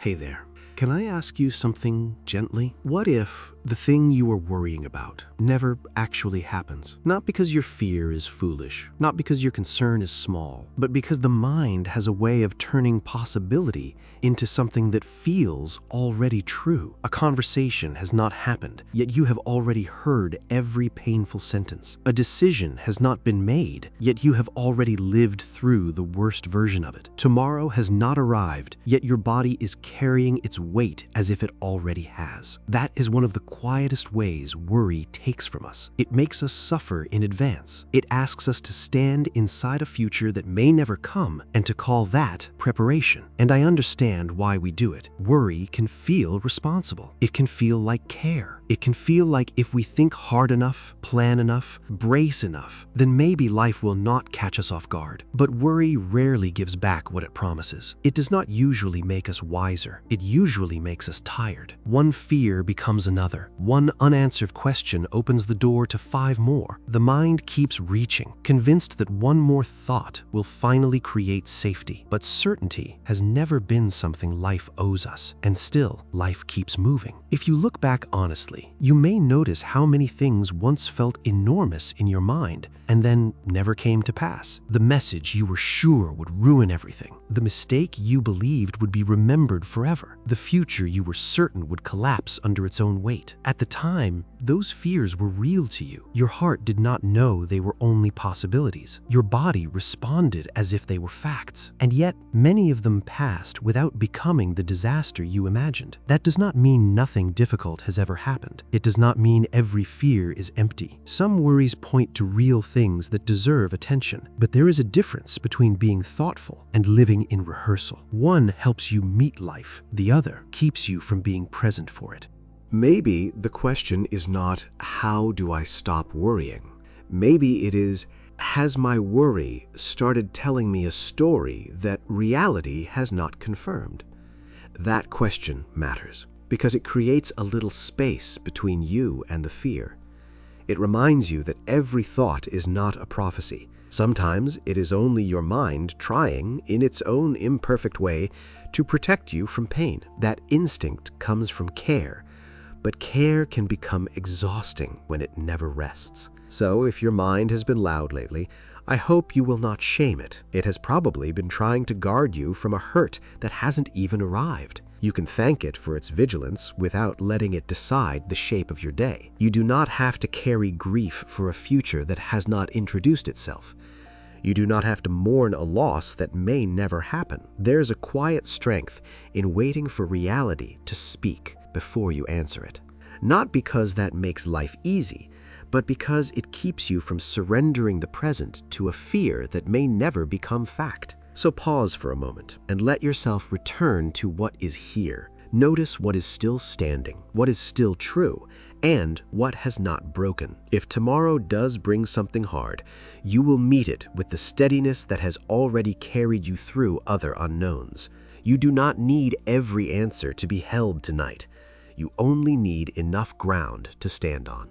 Hey there. Can I ask you something gently? What if the thing you are worrying about never actually happens? Not because your fear is foolish, not because your concern is small, but because the mind has a way of turning possibility into something that feels already true. A conversation has not happened, yet you have already heard every painful sentence. A decision has not been made, yet you have already lived through the worst version of it. Tomorrow has not arrived, yet your body is carrying its weight as if it already has. That is one of the quietest ways worry takes from us. It makes us suffer in advance. It asks us to stand inside a future that may never come and to call that preparation. And I understand why we do it. Worry can feel responsible. It can feel like care. It can feel like if we think hard enough, plan enough, brace enough, then maybe life will not catch us off guard. But worry rarely gives back what it promises. It does not usually make us wiser. It usually makes us tired. One fear becomes another. One unanswered question opens the door to 5 more. The mind keeps reaching, convinced that one more thought will finally create safety. But certainty has never been something life owes us, and still, life keeps moving. If you look back honestly, you may notice how many things once felt enormous in your mind and then never came to pass. The message you were sure would ruin everything. The mistake you believed would be remembered forever. The future you were certain would collapse under its own weight. At the time, those fears were real to you. Your heart did not know they were only possibilities. Your body responded as if they were facts. And yet, many of them passed without becoming the disaster you imagined. That does not mean nothing difficult has ever happened. It does not mean every fear is empty. Some worries point to real things that deserve attention, but there is a difference between being thoughtful and living in rehearsal. One helps you meet life, the other keeps you from being present for it. Maybe the question is not, how do I stop worrying? Maybe it is, has my worry started telling me a story that reality has not confirmed? That question matters, because it creates a little space between you and the fear. It reminds you that every thought is not a prophecy. Sometimes it is only your mind trying, in its own imperfect way, to protect you from pain. That instinct comes from care, but care can become exhausting when it never rests. So if your mind has been loud lately, I hope you will not shame it. It has probably been trying to guard you from a hurt that hasn't even arrived. You can thank it for its vigilance without letting it decide the shape of your day. You do not have to carry grief for a future that has not introduced itself. You do not have to mourn a loss that may never happen. There's a quiet strength in waiting for reality to speak before you answer it. Not because that makes life easy, but because it keeps you from surrendering the present to a fear that may never become fact. So pause for a moment and let yourself return to what is here. Notice what is still standing, what is still true, and what has not broken. If tomorrow does bring something hard, you will meet it with the steadiness that has already carried you through other unknowns. You do not need every answer to be held tonight. You only need enough ground to stand on.